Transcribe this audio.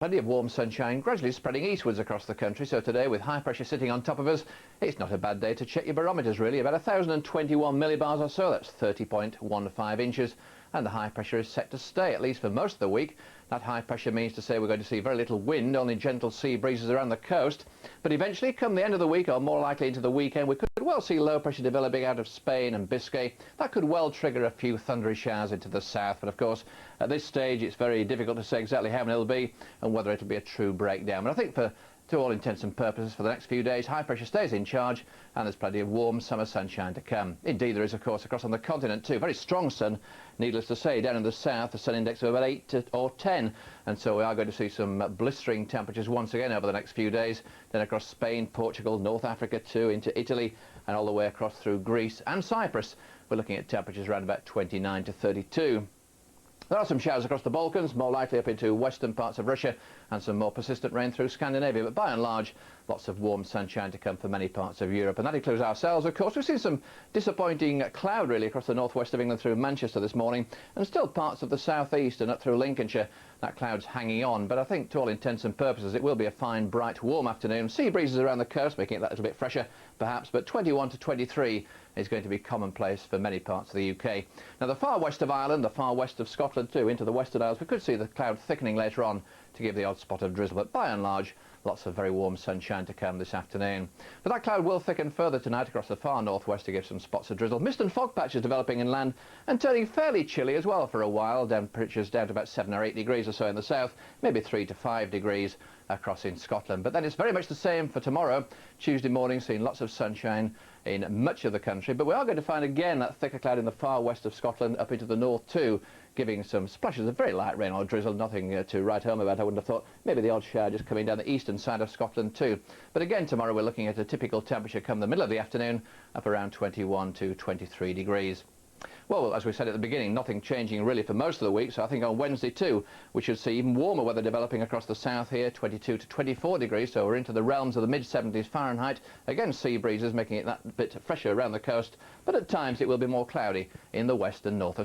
Plenty of warm sunshine gradually spreading eastwards across the country, so today with high pressure sitting on top of us, it's not a bad day to check your barometers really. About 1,021 millibars or so, that's 30.15 inches, and the high pressure is set to stay, at least for most of the week. That high pressure means to say we're going to see very little wind, only gentle sea breezes around the coast, but eventually come the end of the week, or more likely into the weekend, we could well see low pressure developing out of Spain and Biscay. That could well trigger a few thundery showers into the south, but of course at this stage it's very difficult to say exactly how many it'll be and whether it'll be a true breakdown. But I think to all intents and purposes for the next few days, high pressure stays in charge and there's plenty of warm summer sunshine to come. Indeed there is, of course, across on the continent too. Very strong sun, needless to say. Down in the south, the sun index of about 8 or 10, and so we are going to see some blistering temperatures once again over the next few days. Then across Spain, Portugal, North Africa too, into Italy and all the way across through Greece and Cyprus. We're looking at temperatures around about 29 to 32. There are some showers across the Balkans, more likely up into western parts of Russia, and some more persistent rain through Scandinavia, but by and large lots of warm sunshine to come for many parts of Europe, and that includes ourselves. Of course, we've seen some disappointing cloud really across the northwest of England through Manchester this morning, and still parts of the southeast and up through Lincolnshire. That cloud's hanging on, but I think to all intents and purposes it will be a fine, bright, warm afternoon. Sea breezes around the coast making it that little bit fresher perhaps, but 21 to 23 is going to be commonplace for many parts of the UK. Now the far west of Ireland, the far west of Scotland too, into the Western Isles, we could see the cloud thickening later on to give the odd spot of drizzle, but by and large lots of very warm sunshine to come this afternoon. But that cloud will thicken further tonight across the far northwest to give some spots of drizzle. Mist and fog patches developing inland and turning fairly chilly as well for a while. Temperatures down to about 7 or 8 degrees or so in the south, maybe 3 to 5 degrees across in Scotland. But then it's very much the same for tomorrow. Tuesday morning seeing lots of sunshine in much of the country, but we are going to find again that thicker cloud in the far west of Scotland up into the north too, giving some splashes of very light rain or drizzle. Nothing to write home about, I wouldn't have thought. Maybe the odd shower just coming down the eastern side of Scotland too. But again tomorrow we're looking at a typical temperature come the middle of the afternoon, up around 21 to 23 degrees. Well, as we said at the beginning, nothing changing really for most of the week, so I think on Wednesday too we should see even warmer weather developing across the south here, 22 to 24 degrees, so we're into the realms of the mid-70s Fahrenheit. Again, sea breezes making it that bit fresher around the coast, but at times it will be more cloudy in the west and north of